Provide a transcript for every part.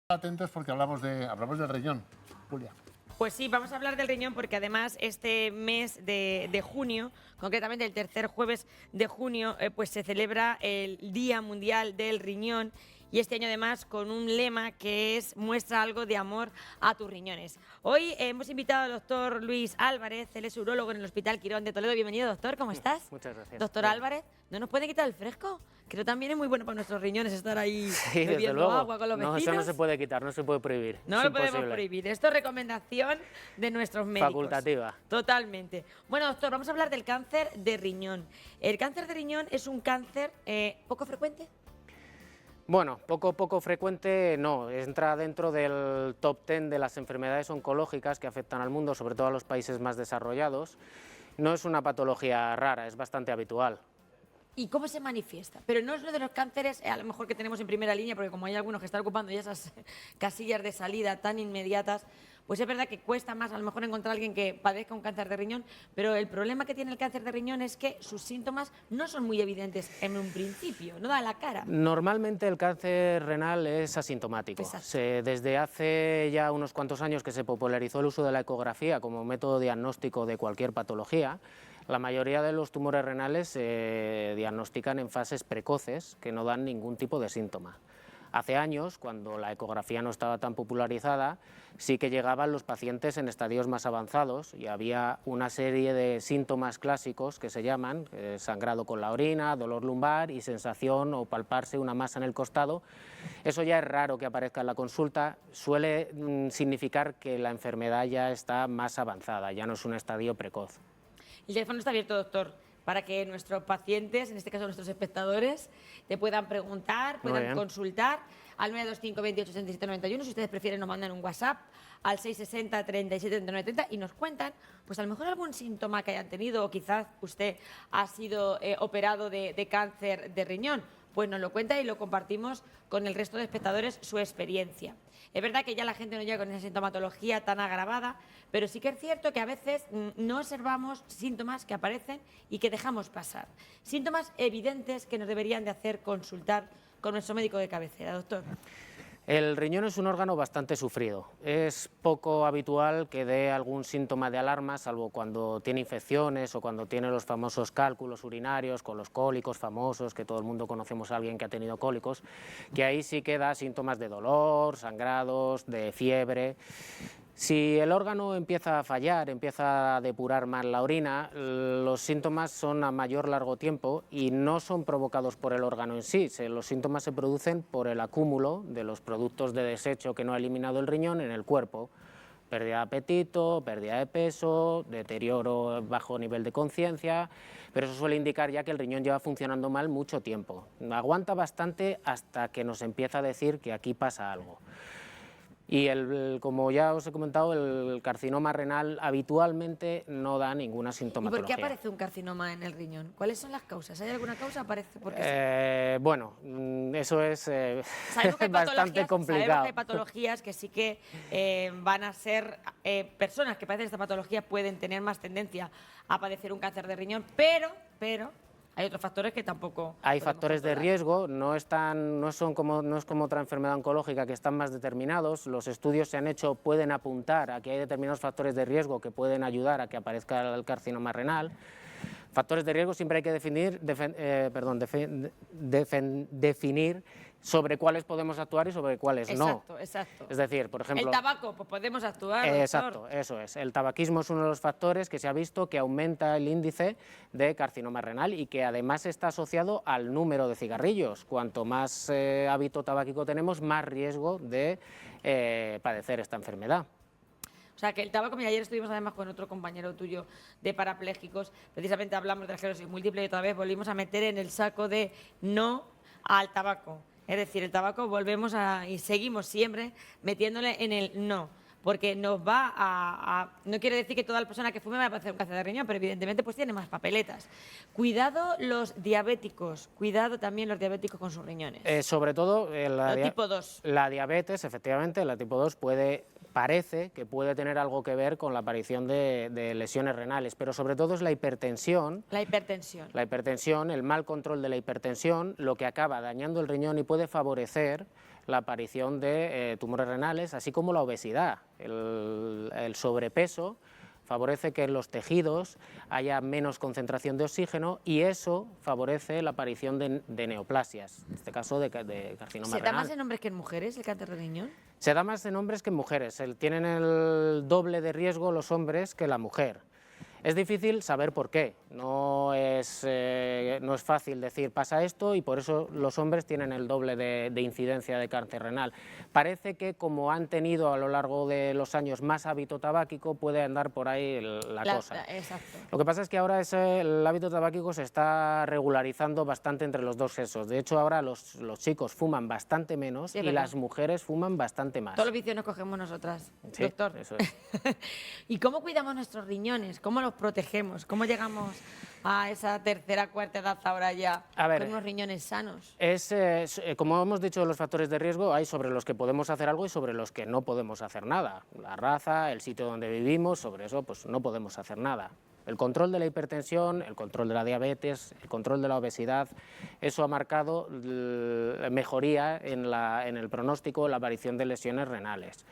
Atentos porque hablamos del riñón, Julia. Pues sí, vamos a hablar del riñón porque además este mes de junio, concretamente el tercer jueves de junio, pues se celebra el Día Mundial del Riñón y este año además con un lema que es muestra algo de amor a tus riñones. Hoy hemos invitado al doctor Luis Álvarez, él es urólogo en el Hospital Quirón de Toledo. Bienvenido, doctor, ¿cómo estás? Muchas gracias. Doctor Álvarez, ¿no nos puede quitar el fresco? Creo que también es muy bueno para nuestros riñones estar ahí Sí, desde bebiendo luego. agua con los vecinos. No, eso no se puede quitar, no se puede prohibir. No es lo podemos imposible. prohibir. Esto es recomendación de nuestros médicos. Facultativa. Totalmente. Bueno, doctor, vamos a hablar del cáncer de riñón. ¿El cáncer de riñón es un cáncer poco frecuente? Bueno, poco frecuente no, entra dentro del top 10 de las enfermedades oncológicas que afectan al mundo, sobre todo a los países más desarrollados. No es una patología rara, es bastante habitual. ¿Y cómo se manifiesta? Pero no es uno de los cánceres, a lo mejor que tenemos en primera línea, porque como hay algunos que están ocupando ya esas casillas de salida tan inmediatas, pues es verdad que cuesta más a lo mejor encontrar a alguien que padezca un cáncer de riñón, pero el problema que tiene el cáncer de riñón es que sus síntomas no son muy evidentes en un principio, no da la cara. Normalmente el cáncer renal es asintomático. Exacto. Desde hace ya unos cuantos años que se popularizó el uso de la ecografía como método diagnóstico de cualquier patología, la mayoría de los tumores renales se diagnostican en fases precoces que no dan ningún tipo de síntoma. Hace años, cuando la ecografía no estaba tan popularizada, sí que llegaban los pacientes en estadios más avanzados y había una serie de síntomas clásicos que se llaman sangrado con la orina, dolor lumbar y sensación o palparse una masa en el costado. Eso ya es raro que aparezca en la consulta, suele significar que la enfermedad ya está más avanzada, ya no es un estadio precoz. El teléfono está abierto, doctor, para que nuestros pacientes, en este caso nuestros espectadores, te puedan preguntar, puedan consultar al 925 28 67 91. Si ustedes prefieren, nos mandan un WhatsApp al 660 37 39 30 y nos cuentan, pues a lo mejor algún síntoma que hayan tenido o quizás usted ha sido operado de cáncer de riñón. Pues nos lo cuenta y lo compartimos con el resto de espectadores su experiencia. Es verdad que ya la gente no llega con esa sintomatología tan agravada, pero sí que es cierto que a veces no observamos síntomas que aparecen y que dejamos pasar. Síntomas evidentes que nos deberían de hacer consultar con nuestro médico de cabecera, doctor. El riñón es un órgano bastante sufrido. Es poco habitual que dé algún síntoma de alarma, salvo cuando tiene infecciones o cuando tiene los famosos cálculos urinarios, con los cólicos famosos, que todo el mundo conocemos a alguien que ha tenido cólicos, que ahí sí que da síntomas de dolor, sangrados, de fiebre. Si el órgano empieza a fallar, empieza a depurar mal la orina, los síntomas son a mayor largo tiempo y no son provocados por el órgano en sí. Los síntomas se producen por el acúmulo de los productos de desecho que no ha eliminado el riñón en el cuerpo. Pérdida de apetito, pérdida de peso, deterioro, bajo nivel de conciencia, pero eso suele indicar ya que el riñón lleva funcionando mal mucho tiempo. Aguanta bastante hasta que nos empieza a decir que aquí pasa algo. Y como ya os he comentado, el carcinoma renal habitualmente no da ninguna sintomatología. ¿Y por qué aparece un carcinoma en el riñón? ¿Cuáles son las causas? ¿Hay alguna causa? ¿Aparece por qué? Bueno, eso es bastante complicado. Sabemos que hay patologías que sí que van a ser personas que padecen esta patología pueden tener más tendencia a padecer un cáncer de riñón, pero hay otros factores que tampoco. Hay factores de riesgo, no es como otra enfermedad oncológica que están más determinados. Los estudios se han hecho, pueden apuntar a que hay determinados factores de riesgo que pueden ayudar a que aparezca el carcinoma renal. Factores de riesgo siempre hay que definir sobre cuáles podemos actuar y sobre cuáles no. Exacto. Es decir, por ejemplo... El tabaco, pues podemos actuar, Exacto, doctor. eso es. El tabaquismo es uno de los factores que se ha visto que aumenta el índice de carcinoma renal y que además está asociado al número de cigarrillos. Cuanto más hábito tabáquico tenemos, más riesgo de padecer esta enfermedad. O sea, que el tabaco, mira, ayer estuvimos además con otro compañero tuyo de parapléjicos, precisamente hablamos de la esclerosis múltiple y otra vez volvimos a meter en el saco de no al tabaco. Es decir, el tabaco y seguimos siempre metiéndole en el no, porque nos va no quiere decir que toda la persona que fume va a padecer un cáncer de riñón, pero evidentemente pues tiene más papeletas. Cuidado los diabéticos, cuidado también los diabéticos con sus riñones. Sobre todo tipo 2. La diabetes, efectivamente, la tipo 2 parece que puede tener algo que ver con la aparición de lesiones renales, pero sobre todo es la hipertensión. La hipertensión. La hipertensión, el mal control de la hipertensión, lo que acaba dañando el riñón y puede favorecer la aparición de tumores renales, así como la obesidad. El sobrepeso favorece que en los tejidos haya menos concentración de oxígeno y eso favorece la aparición de neoplasias, en este caso de carcinoma renal. ¿Se da más en hombres que en mujeres el cáncer de riñón? Se da más en hombres que en mujeres. Tienen el doble de riesgo los hombres que la mujer. Es difícil saber por qué, no es fácil decir pasa esto y por eso los hombres tienen el doble de incidencia de cáncer renal. Parece que como han tenido a lo largo de los años más hábito tabáquico puede andar por ahí la cosa. Exacto. Lo que pasa es que ahora el hábito tabáquico se está regularizando bastante entre los dos sexos. De hecho ahora los chicos fuman bastante menos y las mujeres fuman bastante más. Todos los vicios nos cogemos nosotras, sí, doctor. Eso es. ¿Y cómo cuidamos nuestros riñones? ¿Cómo los protegemos? ¿Cómo llegamos a esa tercera, cuarta edad ahora ya con unos riñones sanos? Como hemos dicho, los factores de riesgo hay sobre los que podemos hacer algo y sobre los que no podemos hacer nada. La raza, el sitio donde vivimos, sobre eso pues no podemos hacer nada. El control de la hipertensión, el control de la diabetes, el control de la obesidad, eso ha marcado mejoría en el pronóstico, la aparición de lesiones renales.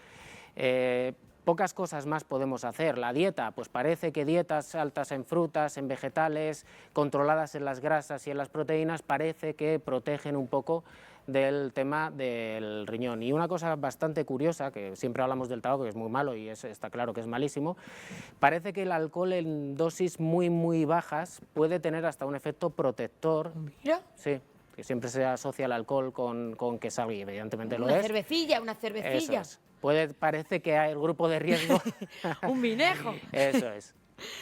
Pocas cosas más podemos hacer. La dieta, pues parece que dietas altas en frutas, en vegetales, controladas en las grasas y en las proteínas, parece que protegen un poco del tema del riñón. Y una cosa bastante curiosa, que siempre hablamos del tabaco, que es muy malo y está claro que es malísimo, parece que el alcohol en dosis muy bajas puede tener hasta un efecto protector. ¿Mira? Sí, que siempre se asocia el alcohol con que salga y evidentemente lo es. Una cervecilla. Eso es. Parece que hay el grupo de riesgo. Un vinejo. Eso es.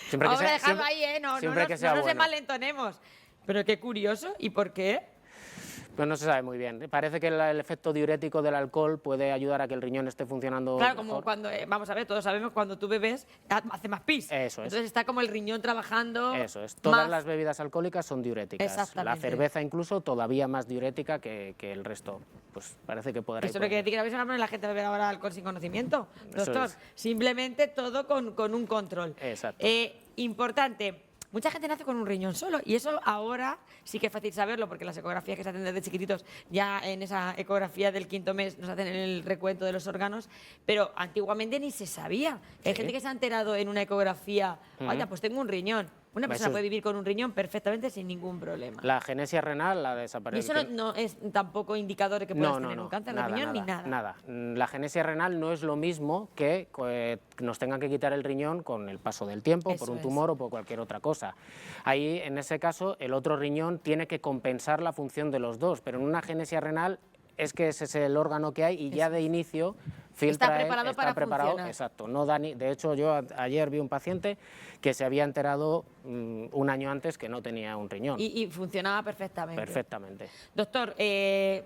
Siempre que Ahora dejadlo ahí, no nos envalentonemos. Pero qué curioso, ¿y por qué? Pues no se sabe muy bien. Parece que el efecto diurético del alcohol puede ayudar a que el riñón esté funcionando claro, mejor. como cuando, vamos a ver, todos sabemos cuando tú bebes, hace más pis. Eso es. Entonces está como el riñón trabajando. Eso es. Todas las bebidas alcohólicas son diuréticas. Exactamente. La cerveza incluso todavía más diurética que el resto. Pues parece que podrá ir. Eso no quiere decir que la vais a poner la gente a beber ahora alcohol sin conocimiento, doctor. Es. Simplemente todo con un control. Exacto. Importante. Mucha gente nace con un riñón solo y eso ahora sí que es fácil saberlo porque las ecografías que se hacen desde chiquititos, ya en esa ecografía del 5º mes nos hacen el recuento de los órganos, pero antiguamente ni se sabía. Hay gente que se ha enterado en una ecografía, oye, pues tengo un riñón. Una persona puede vivir con un riñón perfectamente sin ningún problema. La genesia renal la desaparece. Y eso no es tampoco indicador de que puedas tener un cáncer de riñón ni nada. Nada. La genesia renal no es lo mismo que nos tengan que quitar el riñón con el paso del tiempo, por un tumor o por cualquier otra cosa. Ahí, en ese caso, el otro riñón tiene que compensar la función de los dos, pero en una genesia renal es que ese es el órgano que hay y ya de inicio filtra está preparado. Funcionar. Exacto. No da de hecho, yo ayer vi un paciente que se había enterado un año antes que no tenía un riñón. Y funcionaba perfectamente. Perfectamente. Doctor,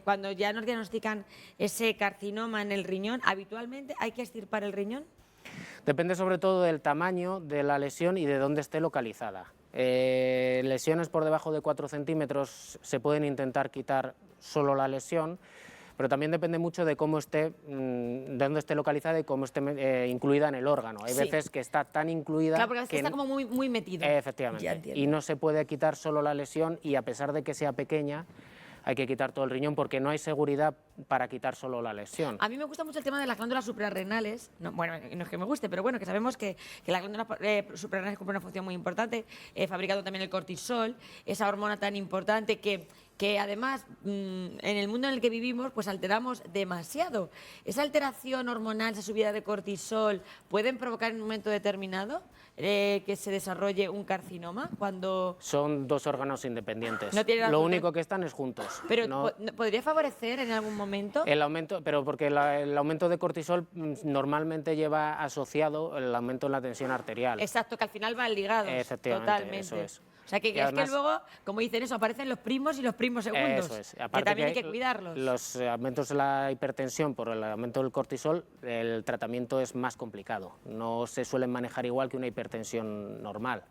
cuando ya nos diagnostican ese carcinoma en el riñón, ¿habitualmente hay que extirpar el riñón? Depende sobre todo del tamaño de la lesión y de dónde esté localizada. Lesiones por debajo de 4 centímetros se pueden intentar quitar solo la lesión, pero también depende mucho de cómo esté, de dónde esté localizada y cómo esté incluida en el órgano. Hay veces que está tan incluida claro, porque está como muy metido. Efectivamente. Y no se puede quitar solo la lesión y a pesar de que sea pequeña, hay que quitar todo el riñón porque no hay seguridad para quitar solo la lesión. A mí me gusta mucho el tema de las glándulas suprarrenales. Bueno, no es que me guste, pero bueno, que sabemos que las glándulas suprarrenales cumplen una función muy importante, fabricando también el cortisol, esa hormona tan importante que además en el mundo en el que vivimos pues alteramos demasiado. ¿Esa alteración hormonal, esa subida de cortisol, pueden provocar en un momento determinado que se desarrolle un carcinoma? Son dos órganos independientes. Lo único que están es juntos. Pero ¿podría favorecer en algún momento? El aumento, pero porque el aumento de cortisol normalmente lleva asociado el aumento en la tensión arterial. Exacto, que al final van ligados. Efectivamente, totalmente. eso es. O sea, que además, es que luego, como dicen eso, aparecen los primos y los primos segundos. Eso es. Aparte que también hay que cuidarlos. Los aumentos de la hipertensión por el aumento del cortisol, el tratamiento es más complicado. No se suelen manejar igual que una hipertensión normal.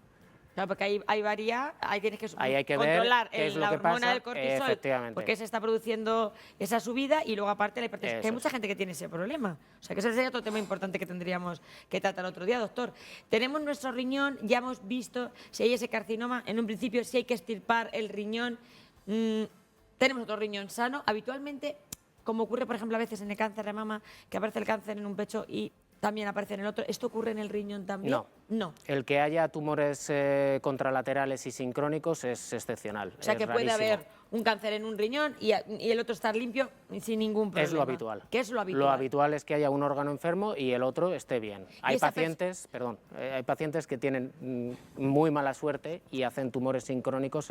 Claro, porque ahí tienes que controlar la hormona del cortisol, porque se está produciendo esa subida y luego aparte la hipertensión. Que hay mucha gente que tiene ese problema. O sea, que ese sería otro tema importante que tendríamos que tratar otro día, doctor. Tenemos nuestro riñón, ya hemos visto si hay ese carcinoma, en un principio si hay que extirpar el riñón. Tenemos otro riñón sano. Habitualmente, como ocurre, por ejemplo, a veces en el cáncer de mama, que aparece el cáncer en un pecho y también aparece en el otro. ¿Esto ocurre en el riñón también? No. No. El que haya tumores contralaterales y sincrónicos es excepcional. O sea, es que puede rarísimo. haber un cáncer en un riñón y el otro estar limpio sin ningún problema. Es lo habitual. ¿Qué es lo habitual? Lo habitual es que haya un órgano enfermo y el otro esté bien. Hay esa pacientes, hay pacientes que tienen muy mala suerte y hacen tumores sincrónicos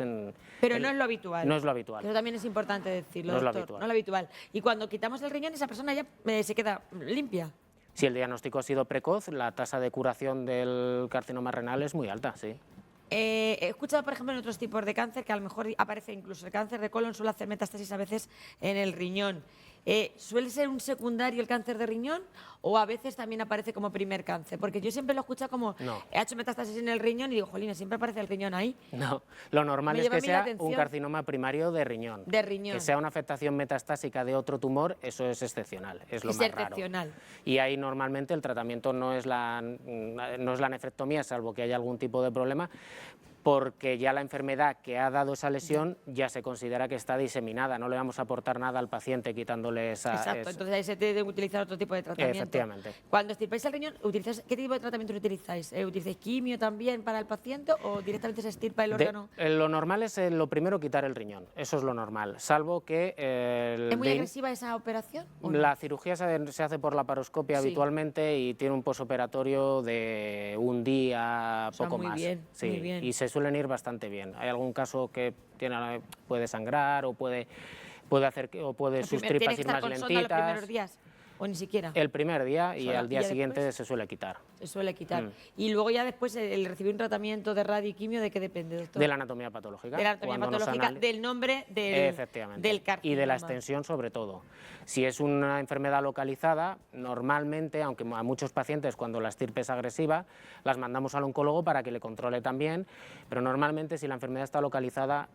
Pero no es lo habitual. No es lo habitual. Eso también es importante decirlo, No es lo doctor. habitual. No es lo habitual. Y cuando quitamos el riñón, esa persona ya se queda limpia. Si el diagnóstico ha sido precoz, la tasa de curación del carcinoma renal es muy alta, sí. He escuchado, por ejemplo, en otros tipos de cáncer que a lo mejor aparece incluso el cáncer de colon, suele hacer metástasis a veces en el riñón. ¿Suele ser un secundario el cáncer de riñón o a veces también aparece como primer cáncer? Porque yo siempre lo he escuchado como, No. he hecho metástasis en el riñón y digo, jolines, siempre aparece el riñón ahí. No, lo normal Me es llama que a mí la sea atención. un carcinoma primario de riñón. De riñón. Que sea una afectación metastásica de otro tumor, eso es excepcional, es lo Es más raro. excepcional. Y ahí normalmente el tratamiento no es la nefrectomía, salvo que haya algún tipo de problema, porque ya la enfermedad que ha dado esa lesión ya se considera que está diseminada, no le vamos a aportar nada al paciente quitándole esa... Exacto, entonces ahí se debe utilizar otro tipo de tratamiento. Efectivamente. Cuando extirpáis el riñón, ¿qué tipo de tratamiento utilizáis? ¿Utilizáis quimio también para el paciente o directamente se extirpa el órgano? Lo normal es lo primero quitar el riñón, eso es lo normal, salvo que... ¿Es muy agresiva esa operación? ¿o no? La cirugía se hace por laparoscopia Sí. habitualmente y tiene un posoperatorio de un día, O sea, poco muy más. bien, Sí, muy bien. y se suelen ir bastante bien. Hay algún caso que puede sangrar o puede sus ¿Tiene tripas que ir estar más con sonda los lentitas. primeros días? ¿O ni siquiera? El primer día y Sola. al día ¿Y ya siguiente después? se suele quitar. Se suele quitar. Y luego ya después el recibir un tratamiento de radio y quimio, ¿de qué depende, doctor? De la anatomía patológica. De la anatomía cuando nos patológica, del nombre Efectivamente. del carcinoma. Y de la extensión sobre todo. Si es una enfermedad localizada, normalmente, aunque a muchos pacientes cuando la estirpe es agresiva, las mandamos al oncólogo para que le controle también, pero normalmente si la enfermedad está localizada,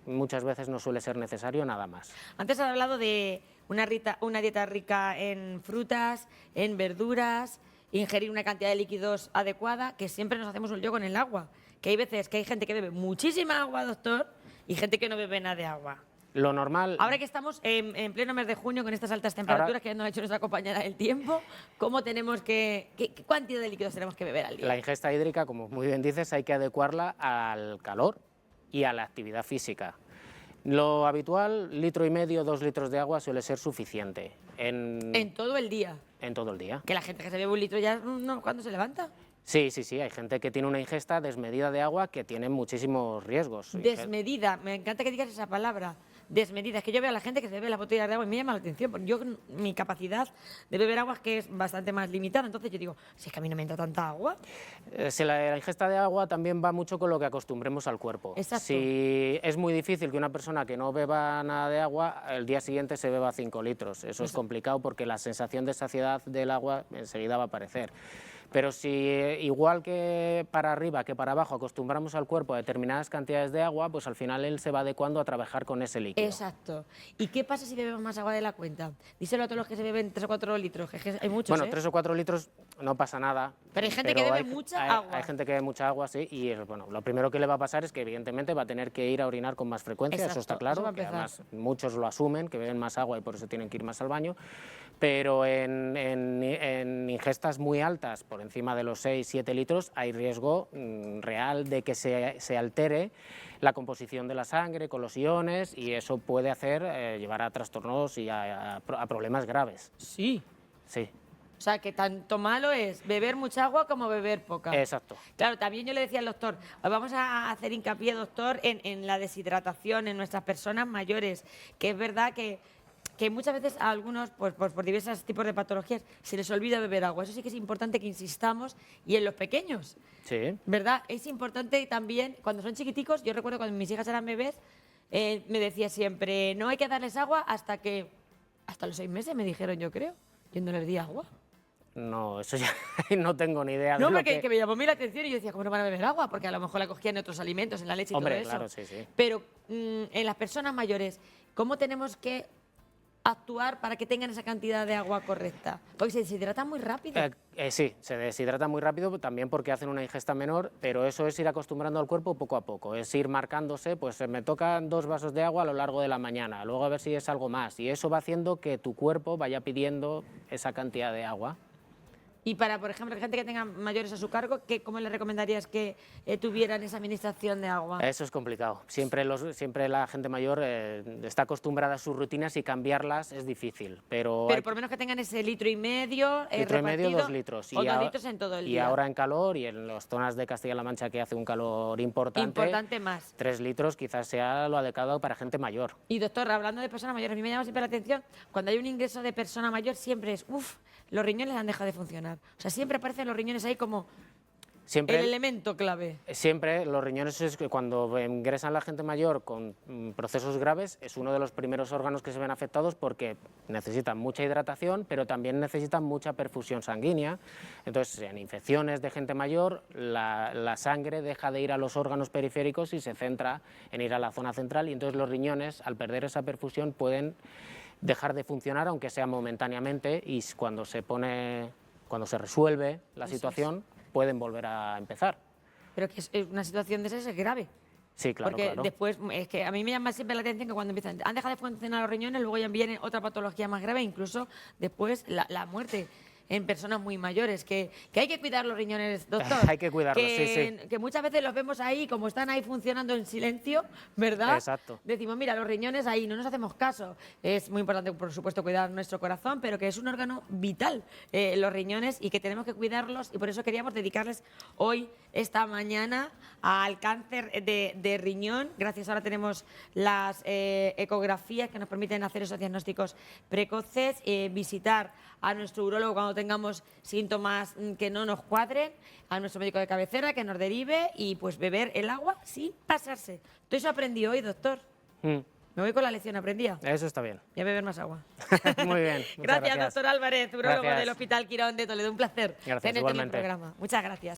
muchas veces no suele ser necesario nada más. Antes has hablado de una dieta rica en frutas, en verduras, ingerir una cantidad de líquidos adecuada, que siempre nos hacemos un lío con el agua. Que hay veces que hay gente que bebe muchísima agua, doctor, y gente que no bebe nada de agua. Lo normal... Ahora que estamos en pleno mes de junio con estas altas temperaturas que ya nos ha hecho nuestra compañera del tiempo, ¿cómo tenemos qué cantidad de líquidos tenemos que beber al día? La ingesta hídrica, como muy bien dices, hay que adecuarla al calor y a la actividad física. Lo habitual, 1,5 litros, 2 litros de agua suele ser suficiente. En todo el día. En todo el día. Que la gente que se bebe 1 litro ya, no, ¿cuándo se levanta? Sí, hay gente que tiene una ingesta desmedida de agua que tiene muchísimos riesgos. Desmedida, me encanta que digas esa palabra. Desmedida, es que yo veo a la gente que se bebe las botellas de agua y me llama la atención, porque yo, mi capacidad de beber agua es que es bastante más limitada, entonces yo digo, si es que a mí no me entra tanta agua. La ingesta de agua también va mucho con lo que acostumbremos al cuerpo. Exacto. Si es muy difícil que una persona que no beba nada de agua, el día siguiente se beba 5 litros. Eso es complicado porque la sensación de saciedad del agua enseguida va a aparecer. Pero si igual que para arriba que para abajo acostumbramos al cuerpo a determinadas cantidades de agua, pues al final él se va adecuando a trabajar con ese líquido. Exacto. ¿Y qué pasa si bebemos más agua de la cuenta? Díselo a todos los que se beben 3 o 4 litros, que es que hay muchos, Bueno, ¿eh? 3 o 4 litros no pasa nada. Pero hay gente que bebe mucha agua. Hay gente que bebe mucha agua, sí, y bueno, lo primero que le va a pasar es que evidentemente va a tener que ir a orinar con más frecuencia, Exacto, eso está eso claro, va a que empezar. además muchos lo asumen, que beben más agua y por eso tienen que ir más al baño, pero en ingestas muy altas, por encima de los 6-7 litros, hay riesgo real de que se altere la composición de la sangre con los iones y eso puede llevar a trastornos y a problemas graves. Sí. Sí. O sea, que tanto malo es beber mucha agua como beber poca. Exacto. Claro, también yo le decía al doctor, vamos a hacer hincapié, doctor, en la deshidratación en nuestras personas mayores, que es verdad que muchas veces a algunos, pues, por diversos tipos de patologías, se les olvida beber agua. Eso sí que es importante que insistamos, y en los pequeños, Sí. ¿verdad? Es importante también, cuando son chiquiticos, yo recuerdo cuando mis hijas eran bebés, me decía siempre, no hay que darles agua hasta los 6 meses, me dijeron, yo creo, yo no les di agua. No, eso ya no tengo ni idea. No, de lo porque que me llamó a mí la atención y yo decía, ¿cómo no van a beber agua? Porque a lo mejor la cogían en otros alimentos, en la leche y Hombre, todo eso. claro, sí, sí. Pero en las personas mayores, ¿cómo tenemos que actuar para que tengan esa cantidad de agua correcta? Porque se deshidratan muy rápido. Sí, se deshidrata muy rápido también porque hacen una ingesta menor, pero eso es ir acostumbrando al cuerpo poco a poco, es ir marcándose, pues me tocan 2 vasos de agua a lo largo de la mañana, luego a ver si es algo más, y eso va haciendo que tu cuerpo vaya pidiendo esa cantidad de agua. Y para, por ejemplo, la gente que tenga mayores a su cargo, ¿cómo le recomendarías que tuvieran esa administración de agua? Eso es complicado. Siempre la gente mayor está acostumbrada a sus rutinas y cambiarlas es difícil. Pero por lo menos que tengan ese 1,5 litros litro y medio, 2 litros. O 2 litros en todo el día. Y ahora en calor y en las zonas de Castilla-La Mancha que hace un calor importante, más. 3 litros quizás sea lo adecuado para gente mayor. Y doctor, hablando de personas mayores, a mí me llama siempre la atención, cuando hay un ingreso de persona mayor siempre es, los riñones han dejado de funcionar. O sea, siempre aparecen los riñones ahí como el elemento clave. Siempre los riñones, es que cuando ingresan la gente mayor con procesos graves, es uno de los primeros órganos que se ven afectados porque necesitan mucha hidratación, pero también necesitan mucha perfusión sanguínea. Entonces, en infecciones de gente mayor, la sangre deja de ir a los órganos periféricos y se centra en ir a la zona central, y entonces los riñones, al perder esa perfusión, pueden dejar de funcionar, aunque sea momentáneamente, y cuando se resuelve la situación, pueden volver a empezar. Pero que es una situación de esas es grave. Sí, claro, porque claro. Después, es que a mí me llama siempre la atención que cuando han dejado de funcionar los riñones, luego ya viene otra patología más grave, incluso después la muerte en personas muy mayores, que hay que cuidar los riñones, doctor. Hay que cuidarlos, sí. Que muchas veces los vemos ahí, como están ahí funcionando en silencio, ¿verdad? Exacto. Decimos, mira, los riñones ahí, no nos hacemos caso. Es muy importante, por supuesto, cuidar nuestro corazón, pero que es un órgano vital, los riñones, y que tenemos que cuidarlos, y por eso queríamos dedicarles hoy, esta mañana, al cáncer de riñón. Gracias, ahora tenemos las ecografías que nos permiten hacer esos diagnósticos precoces, visitar a nuestro urólogo cuando tengamos síntomas que no nos cuadren, a nuestro médico de cabecera que nos derive, y pues beber el agua sin pasarse. Todo eso aprendí hoy, doctor. Me voy con la lección aprendida. Eso está bien. Y a beber más agua. Muy bien. Gracias, doctor Álvarez, urólogo Gracias. del Hospital Quirón de Toledo. Un placer Gracias, tenerte en el igualmente. programa. Muchas gracias.